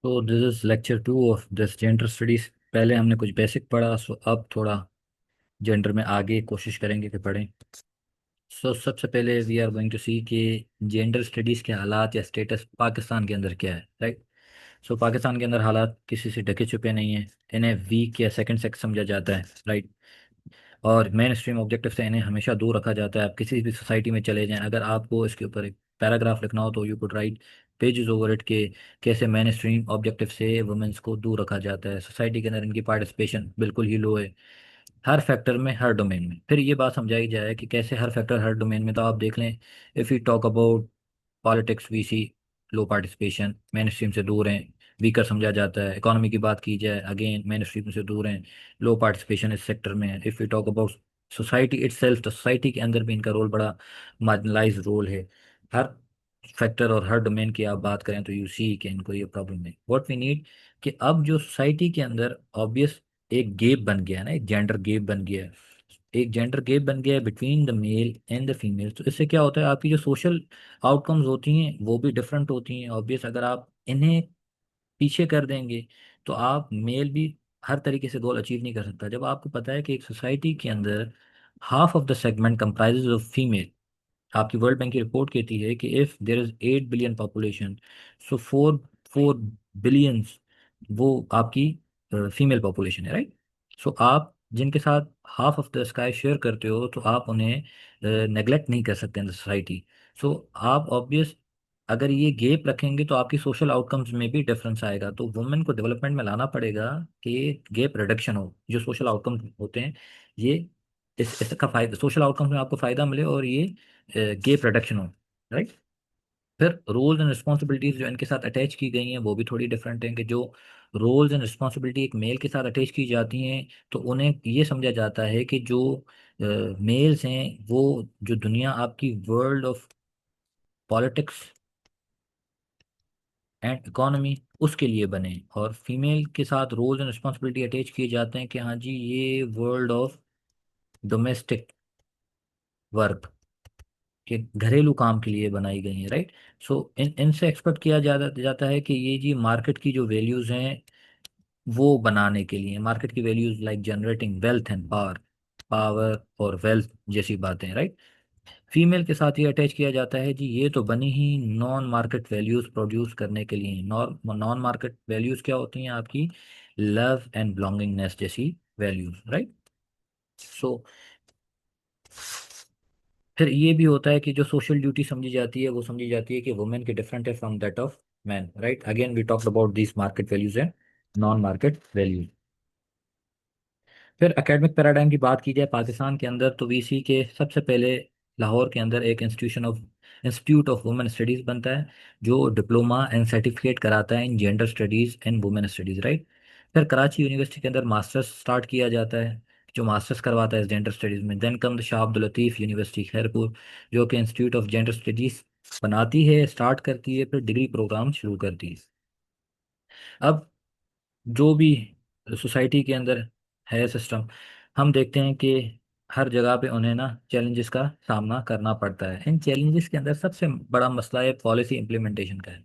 तो this is lecture 2 of this gender studies. पहले हमने कुछ बेसिक पढ़ा, सो अब थोड़ा जेंडर में आगे कोशिश करेंगे कि पढ़ें। सो सबसे पहले वी आर गोइंग टू सी कि जेंडर स्टडीज़ के हालात या स्टेटस पाकिस्तान के अंदर क्या है, राइट। सो पाकिस्तान के अंदर हालात किसी से ढके छुपे नहीं है। इन्हें वीक या सेकंड सेक्स समझा जाता है, राइट। और मेन स्ट्रीम ऑब्जेक्टिव से इन्हें हमेशा दूर रखा जाता है। आप किसी भी सोसाइटी में चले जाएं, अगर आपको इसके ऊपर एक पैराग्राफ लिखना हो तो you could write pages over it के कैसे मेन स्ट्रीम ऑब्जेक्टिव से वुमेन्स को दूर रखा जाता है। सोसाइटी के अंदर इनकी पार्टिसिपेशन बिल्कुल ही लो है, हर फैक्टर में, हर डोमेन में। फिर ये बात समझाई जाए कि कैसे हर फैक्टर हर डोमेन में। तो आप देख लें, if you talk about politics we see low participation, mainstream से दूर हैं, वीकर समझा जाता है। इकोनॉमी की बात की जाए, अगेन मेन स्ट्रीम से दूर हैं, लो पार्टिसिपेशन इस सेक्टर में है। If you talk about society itself, तो सोसाइटी के अंदर भी इनका रोल बड़ा मार्जिनलाइज रोल है। हर फैक्टर और हर डोमेन की आप बात करें तो यू सी कि इनको ये प्रॉब्लम है। व्हाट वी नीड कि अब जो सोसाइटी के अंदर ऑब्वियस एक गैप बन गया है ना, एक जेंडर गैप बन गया है, एक जेंडर गैप बन गया है between the male and the female. तो इससे क्या होता है, आपकी जो सोशल आउटकम्स होती हैं वो भी डिफरेंट होती हैं। ऑब्वियस अगर आप इन्हें पीछे कर देंगे तो आप मेल भी हर तरीके से गोल अचीव नहीं कर सकता। जब आपको पता है कि एक सोसाइटी के अंदर half of the segment comprises of female. आपकी वर्ल्ड बैंक की रिपोर्ट कहती है कि if there is 8 billion population, so four four billions वो आपकी फीमेल पॉपुलेशन है, राइट। सो आप जिनके साथ half of the sky share करते हो तो आप उन्हें नेग्लेक्ट नहीं कर सकते इन द सोसाइटी। सो आप ऑब्वियस अगर ये गैप रखेंगे तो आपकी सोशल आउटकम्स में भी डिफरेंस आएगा। तो वुमेन को डेवलपमेंट में लाना पड़ेगा कि गैप रिडक्शन हो, जो सोशल आउटकम्स होते हैं ये इसका फायदा, सोशल आउटकम्स में आपको फायदा मिले और ये गे प्रोडक्शन हो, राइट। फिर रोल्स एंड रिस्पॉन्सिबिलिटीज जो इनके साथ अटैच की गई हैं वो भी थोड़ी डिफरेंट हैं। कि जो रोल्स एंड रिस्पॉन्सिबिलिटी एक मेल के साथ अटैच की जाती हैं तो उन्हें ये समझा जाता है कि जो मेल्स हैं वो जो दुनिया आपकी world of politics and economy उसके लिए बने, और फीमेल के साथ रोल्स एंड रिस्पॉन्सिबिलिटी अटैच किए जाते हैं कि हाँ जी ये वर्ल्ड ऑफ डोमेस्टिक वर्क कि घरेलू काम के लिए बनाई गई हैं, राइट। सो इनसे एक्सपेक्ट किया जाता है कि ये जी मार्केट की जो वैल्यूज हैं वो बनाने के लिए, मार्केट की values like generating wealth and power, power और वेल्थ जैसी बातें, राइट। फीमेल के साथ ये अटैच किया जाता है जी ये तो बनी ही नॉन मार्केट वैल्यूज प्रोड्यूस करने के लिए। नॉन मार्केट वैल्यूज क्या होती हैं आपकी, लव एंड बिलोंगिंगनेस जैसी वैल्यूज, राइट। सो फिर ये भी होता है कि जो सोशल ड्यूटी समझी जाती है वो समझी जाती है कि वुमेन के डिफरेंट है from that of man, right. Again we talked about this market values and non market values. फिर एकेडमिक पैराडाइम की बात की जाए पाकिस्तान के अंदर तो वीसी के सबसे पहले लाहौर के अंदर एक इंस्टीट्यूट ऑफ वुमेन स्टडीज़ बनता है जो डिप्लोमा एंड सर्टिफिकेट कराता है in gender studies and women studies, right. फिर कराची यूनिवर्सिटी के अंदर मास्टर्स स्टार्ट किया जाता है जो मास्टर्स करवाता है जेंडर स्टडीज़ में। Then come the Shah Abdul Latif university Khairpur जो कि इंस्टीट्यूट ऑफ जेंडर स्टडीज़ बनाती है, स्टार्ट करती है, फिर डिग्री प्रोग्राम शुरू करती है। अब जो भी सोसाइटी के अंदर है सिस्टम, हम देखते हैं कि हर जगह पे उन्हें ना चैलेंजेस का सामना करना पड़ता है। इन चैलेंजेस के अंदर सबसे बड़ा मसला है पॉलिसी इम्प्लीमेंटेशन का है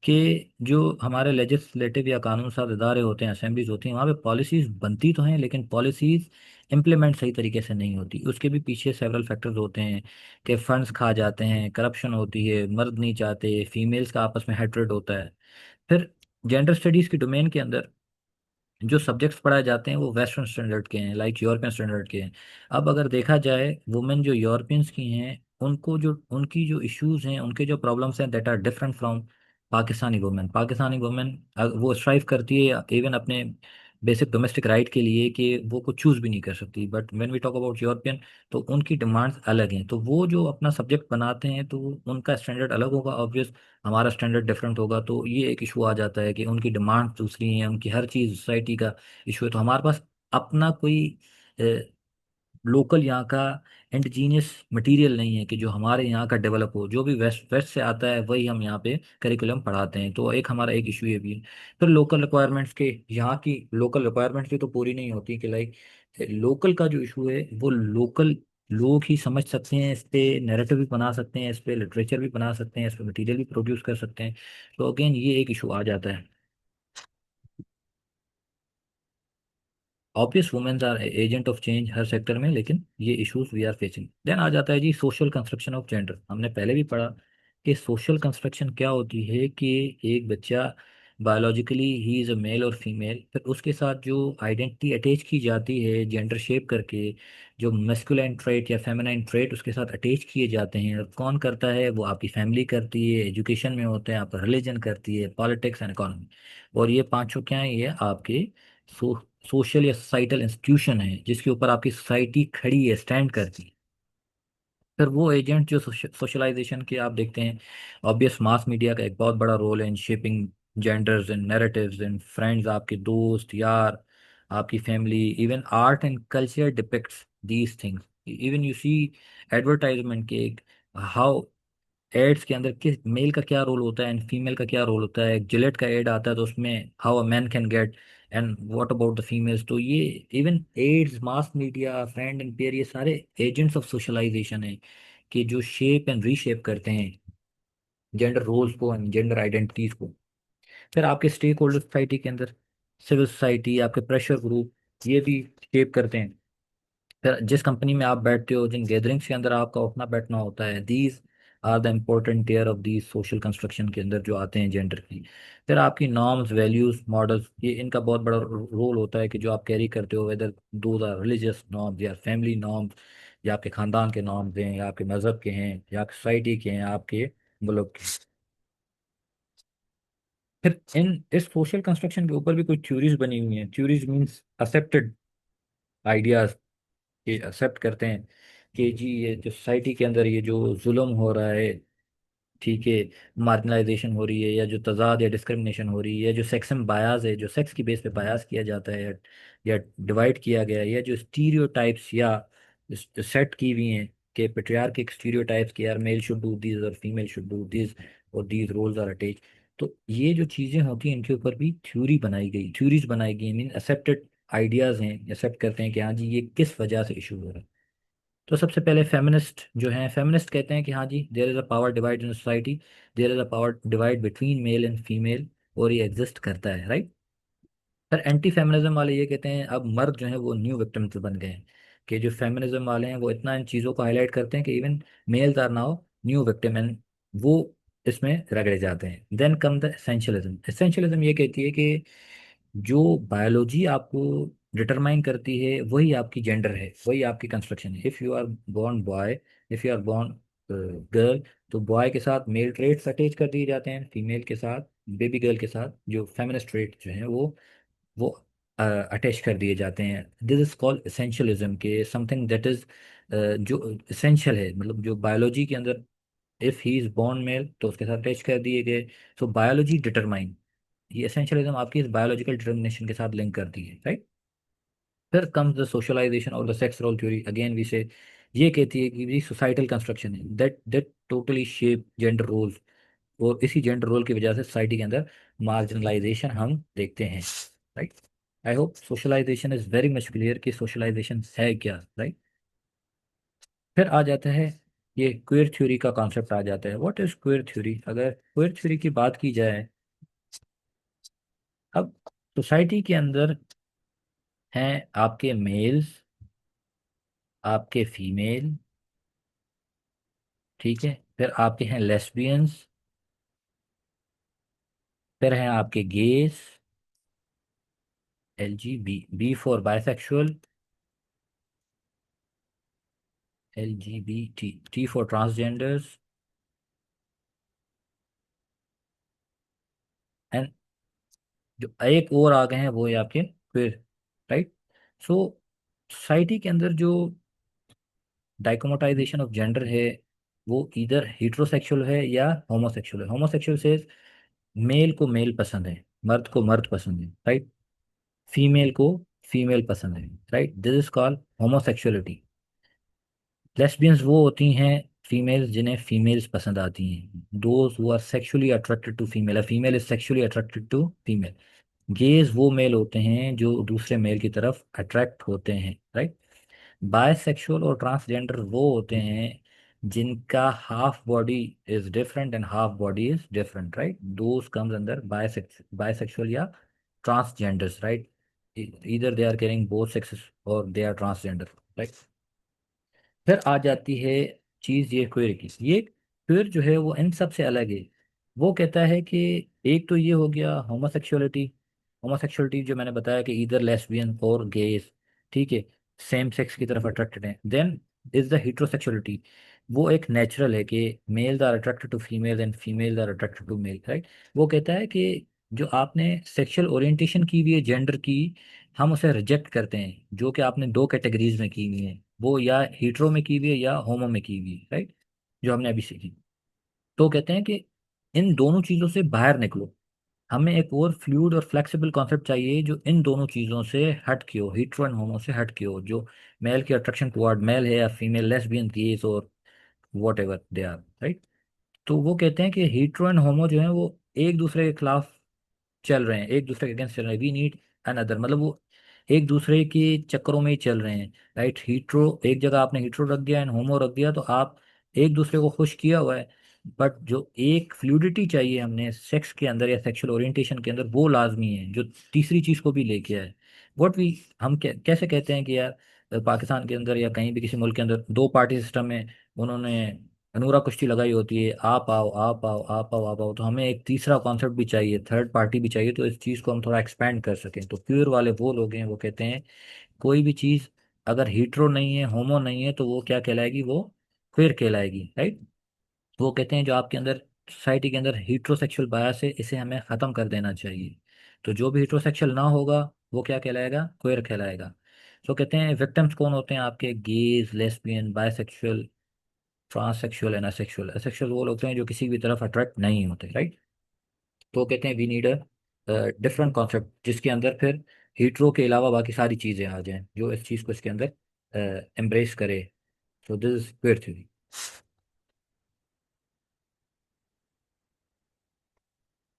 कि जो हमारे लेजिस्लेटिव या कानून साज इदारे होते हैं, असेंबलीज होती हैं, वहाँ पे पॉलिसीज बनती तो हैं लेकिन पॉलिसीज इम्प्लीमेंट सही तरीके से नहीं होती। उसके भी पीछे सेवरल फैक्टर्स होते हैं कि फंड्स खा जाते हैं, करप्शन होती है, मर्द नहीं चाहते, फीमेल्स का आपस में हेट्रेड होता है। फिर जेंडर स्टडीज़ की डोमेन के अंदर जो सब्जेक्ट्स पढ़ाए जाते हैं वो वेस्टर्न स्टैंडर्ड के हैं, लाइक यूरोपियन स्टैंडर्ड के हैं। अब अगर देखा जाए वुमेन जो यूरोपियंस की हैं उनको जो उनकी जो इश्यूज हैं, उनके जो प्रॉब्लम्स हैं that are different from Pakistani women वो स्ट्राइव करती है इवन अपने बेसिक डोमेस्टिक राइट के लिए कि वो कुछ चूज भी नहीं कर सकती। But when we talk about European तो उनकी डिमांड्स अलग हैं। तो वो जो अपना सब्जेक्ट बनाते हैं तो उनका स्टैंडर्ड अलग होगा ऑब्वियस, हमारा स्टैंडर्ड डिफरेंट होगा। तो ये एक इशू आ जाता है कि उनकी डिमांड दूसरी है, उनकी हर चीज़ सोसाइटी का इशू है। तो हमारे पास अपना कोई लोकल यहाँ का इंडिजीनियस मटेरियल नहीं है कि जो हमारे यहाँ का डेवलप हो। जो भी वेस्ट वेस्ट से आता है वही हम यहाँ पे करिकुलम पढ़ाते हैं। तो एक हमारा एक इशू ये भी है। फिर लोकल रिक्वायरमेंट्स के, यहाँ की लोकल रिक्वायरमेंट्स भी तो पूरी नहीं होती कि लाइक लोकल का जो इशू है वो लोकल लोग ही समझ सकते हैं, इस पे नैरेटिव भी बना सकते हैं, इस पे लिटरेचर भी बना सकते हैं, इस पे मटेरियल भी प्रोड्यूस कर सकते हैं। तो अगेन ये एक इशू आ जाता है। Obvious womens are agent of change हर सेक्टर में, लेकिन ये issues we are facing. Then आ जाता है जी सोशल कंस्ट्रक्शन ऑफ जेंडर। हमने पहले भी पढ़ा कि सोशल कंस्ट्रक्शन क्या होती है, कि एक बच्चा बायोलॉजिकली ही इज़ अ मेल और फीमेल, फिर उसके साथ जो आइडेंटिटी अटैच की जाती है जेंडर शेप करके, जो मस्कुलाइन ट्रेट या फेमिनाइन ट्रेट उसके साथ अटैच किए जाते हैं, और कौन करता है वो आपकी फैमिली करती है, एजुकेशन में होते हैं आपका रिलीजन करती है, पॉलिटिक्स एंड इकोनॉमी। और ये पांचों क्या है, ये आपके सोशल या सोसाइटल इंस्टीट्यूशन है जिसके ऊपर आपकी सोसाइटी खड़ी है, स्टैंड करती है। फिर वो एजेंट जो सोशलाइजेशन के आप देखते हैं, ऑब्वियस मास मीडिया का एक बहुत बड़ा रोल है in shaping genders and narratives and friends, आपके दोस्त यार, आपकी family, even art and culture depicts these things. Even you see advertisement के हाउ एड्स के अंदर किस मेल का क्या रोल होता है एंड फीमेल का क्या रोल होता है। जिलेट का एड आता है तो उसमें how a man can get and what about the females. तो ये even ads, mass media, friend and peer, ये सारे एजेंट्स ऑफ सोशलाइजेशन है कि जो शेप एंड रीशेप करते हैं जेंडर रोल्स को एंड जेंडर आइडेंटिटीज को। फिर आपके स्टेक होल्डर सोसाइटी के अंदर सिविल सोसाइटी, आपके प्रेशर ग्रुप, ये भी शेप करते हैं। फिर जिस कंपनी में आप बैठते हो, जिन गैदरिंग्स के अंदर आपका उठना बैठना होता है, these are the important tier of these social construction के अंदर जो आते हैं जेंडर की। फिर आपकी नॉर्म्स, वैल्यूज, मॉडल्स, ये इनका बहुत बड़ा रोल होता है कि जो आप कैरी करते हो, whether those are religious norms या फैमिली नॉर्म्स, या आपके खानदान के नॉर्म्स हैं, या आपके मजहब के हैं, या सोसाइटी के हैं, आपके मुल्क के। फिर इन इस सोशल कंस्ट्रक्शन के ऊपर भी कुछ थ्योरीज बनी हुई हैं। थ्योरीज मीन्स एक्सेप्टेड आइडियाज, ये एक्सेप्ट करते हैं कि जी ये जो सोसाइटी के अंदर ये जो जुल्म हो रहा है, ठीक है, मार्जिनलाइजेशन हो रही है, या जो तजाद या डिस्क्रिमिनेशन हो रही है, या जो सेक्शन बायास है, जो सेक्स की बेस पे बायास किया जाता है या डिवाइड किया गया है, या जो स्टीरियोटाइप्स या सेट की हुई हैं कि पेट्रियार्किक स्टीरियोटाइप्स कि यार मेल शुड डू दिस और फीमेल शुड डू दिस और दीज रोल्स आर अटैच। तो ये जो चीज़ें होती हैं इनके ऊपर भी थ्योरी बनाई गई, थ्योरीज बनाई गई, मीन एक्सेप्टेड आइडियाज हैं, एक्सेप्ट करते हैं कि हाँ जी ये किस वजह से इशू हो रहा है। तो सबसे पहले फेमिनिस्ट जो हैं, फेमिनिस्ट कहते हैं कि हाँ जी there is a power divide in society, there is a power divide between male and female, और ये एग्जिस्ट करता है, राइट। पर एंटी फेमिनिज्म वाले ये कहते हैं अब मर्द जो है वो न्यू विक्टिम्स बन गए हैं, कि जो फेमिनिज्म वाले हैं वो इतना इन चीज़ों को हाईलाइट करते हैं कि even males are now new victim, and वो इसमें रगड़े जाते हैं। Then come the essentialism. Essentialism ये कहती है कि जो बायोलॉजी आपको डिटरमाइन करती है वही आपकी जेंडर है, वही आपकी कंस्ट्रक्शन है। If you are born boy, if you are born girl, तो बॉय के साथ मेल ट्रेट्स अटैच कर दिए जाते हैं, फीमेल के साथ, बेबी गर्ल के साथ जो फेमिनिस्ट ट्रेट जो है वो अटैच कर दिए जाते हैं। दिस इज कॉल्ड एसेंशियलिज्म, के समथिंग दैट इज जो एसेंशियल है, मतलब जो बायोलॉजी के अंदर if he is born male तो उसके साथ अटैच कर दिए गए। सो बायोलॉजी डिटरमाइन, ये एसेंशियलिज्म आपकी इस बायोलॉजिकल डिटर्मिनेशन के साथ लिंक करती है, राइट। फिर कम्स द सोशलाइजेशन और the sex role theory, again we say, ये कहती है कि ये सोसाइटल कंस्ट्रक्शन है that that totally shape gender roles, और इसी जेंडर रोल की वजह से सोसाइटी के अंदर मार्जिनलाइजेशन हम देखते हैं, right. I hope socialization is very much clear कि सोशलाइजेशन है क्या, राइट। फिर आ जाता है ये क्वेयर थ्योरी का कॉन्सेप्ट आ जाता है। What is queer theory? अगर क्वेयर थ्योरी की बात की जाए, अब सोसाइटी के अंदर हैं आपके मेल्स, आपके फीमेल, ठीक है, फिर आपके हैं लेस्बियंस, फिर हैं आपके gays, L G, B for bisexual, L G B T, T for transgenders, and जो एक और आ गए हैं वो है आपके फिर, राइट। सो सोसाइटी के अंदर जो डाइकोमोटाइजेशन ऑफ जेंडर है वो इधर हेट्रोसेक्सुअल है या होमोसेक्सुअल है। होमोसेक्सुअल से मेल को मेल पसंद है, मर्द को मर्द पसंद है, राइट, फीमेल को फीमेल पसंद है, right, this is called homosexuality. Lesbians वो होती हैं फीमेल्स जिन्हें फीमेल्स पसंद आती हैं, those who are sexually attracted to female, a female is sexually attracted to female. Gays वो मेल होते हैं जो दूसरे मेल की तरफ अट्रैक्ट होते हैं, राइट। बायसेक्सुअल और ट्रांसजेंडर वो होते हैं जिनका half body is different and half body is different, right, those comes अंदर बायसेक्सुअल या transgenders, right. either they are carrying both sexes or they are transgender, right? फिर आ जाती है चीज ये क्वेर की। ये क्वेर जो है वो इन सब से अलग है। वो कहता है कि एक तो ये हो गया होमोसेक्सुअलिटी। होमोसेक्सुअलिटी जो मैंने बताया कि इधर लेस्बियन और गेज, ठीक है, सेम सेक्स की तरफ अट्रैक्टेड है। Then is the heterosexuality. वो एक नेचुरल है कि male are attracted to female and female are attracted to male, right. वो कहता है कि जो आपने सेक्सुअल ओरिएंटेशन की हुई है जेंडर की, हम उसे रिजेक्ट करते हैं, जो कि आपने दो कैटेगरीज में की हुई है, वो या हीट्रो में की हुई है या होमो में की हुई है, राइट, जो हमने अभी सीखी। तो कहते हैं कि इन दोनों चीज़ों से बाहर निकलो। हमें एक और फ्लूइड और फ्लेक्सिबल कॉन्सेप्ट चाहिए जो इन दोनों चीज़ों से हट के हो, हीट्रो एंड होमो से हट के हो, जो मेल की अट्रैक्शन टुवर्ड मेल है या फीमेल, लेस्बियन, गेज और whatever they are, right. तो वो कहते हैं कि हीट्रो एंड होमो जो है वो एक दूसरे के खिलाफ चल रहे हैं, एक दूसरे के अगेंस्ट चल रहे हैं। वी नीड अनदर, मतलब वो एक दूसरे के चक्करों में ही चल रहे हैं, राइट। हीट्रो एक जगह आपने हीट्रो रख दिया एंड होमो रख दिया तो आप एक दूसरे को खुश किया हुआ है। बट जो एक फ्लूडिटी चाहिए हमने सेक्स के अंदर या सेक्सुअल ओरिएंटेशन के अंदर, वो लाजमी है, जो तीसरी चीज को भी लेके आए। व्हाट वी, हम कैसे कहते हैं कि यार पाकिस्तान के अंदर या कहीं भी किसी मुल्क के अंदर दो पार्टी सिस्टम में उन्होंने अनूरा कुश्ती लगाई होती है, आप आओ आप आओ आप आओ आप आओ, तो हमें एक तीसरा कॉन्सेप्ट भी चाहिए, थर्ड पार्टी भी चाहिए, तो इस चीज़ को हम थोड़ा एक्सपेंड कर सकें। तो प्योर वाले वो लोग हैं, वो कहते हैं कोई भी चीज़ अगर हीट्रो नहीं है, होमो नहीं है, तो वो क्या कहलाएगी, वो क्वेर कहलाएगी, राइट। वो कहते हैं जो आपके अंदर सोसाइटी के अंदर हीट्रोसेक्सुअल बायस है, इसे हमें ख़त्म कर देना चाहिए। तो जो भी हीट्रोसेक्सुअल ना होगा वो क्या कहलाएगा, क्वेर कहलाएगा। तो कहते हैं विक्टिम्स कौन होते हैं आपके, gauge, lesbian, bisexual, transsexual and asexual. Asexual वो लोग होते हैं जो किसी भी तरफ अट्रैक्ट नहीं होते, राइट। तो कहते हैं we need a different concept जिसके अंदर फिर हीट्रो के अलावा बाकी सारी चीज़ें आ जाएं, जो इस चीज़ को इसके अंदर एम्ब्रेस करे। So this is क्वेर theory.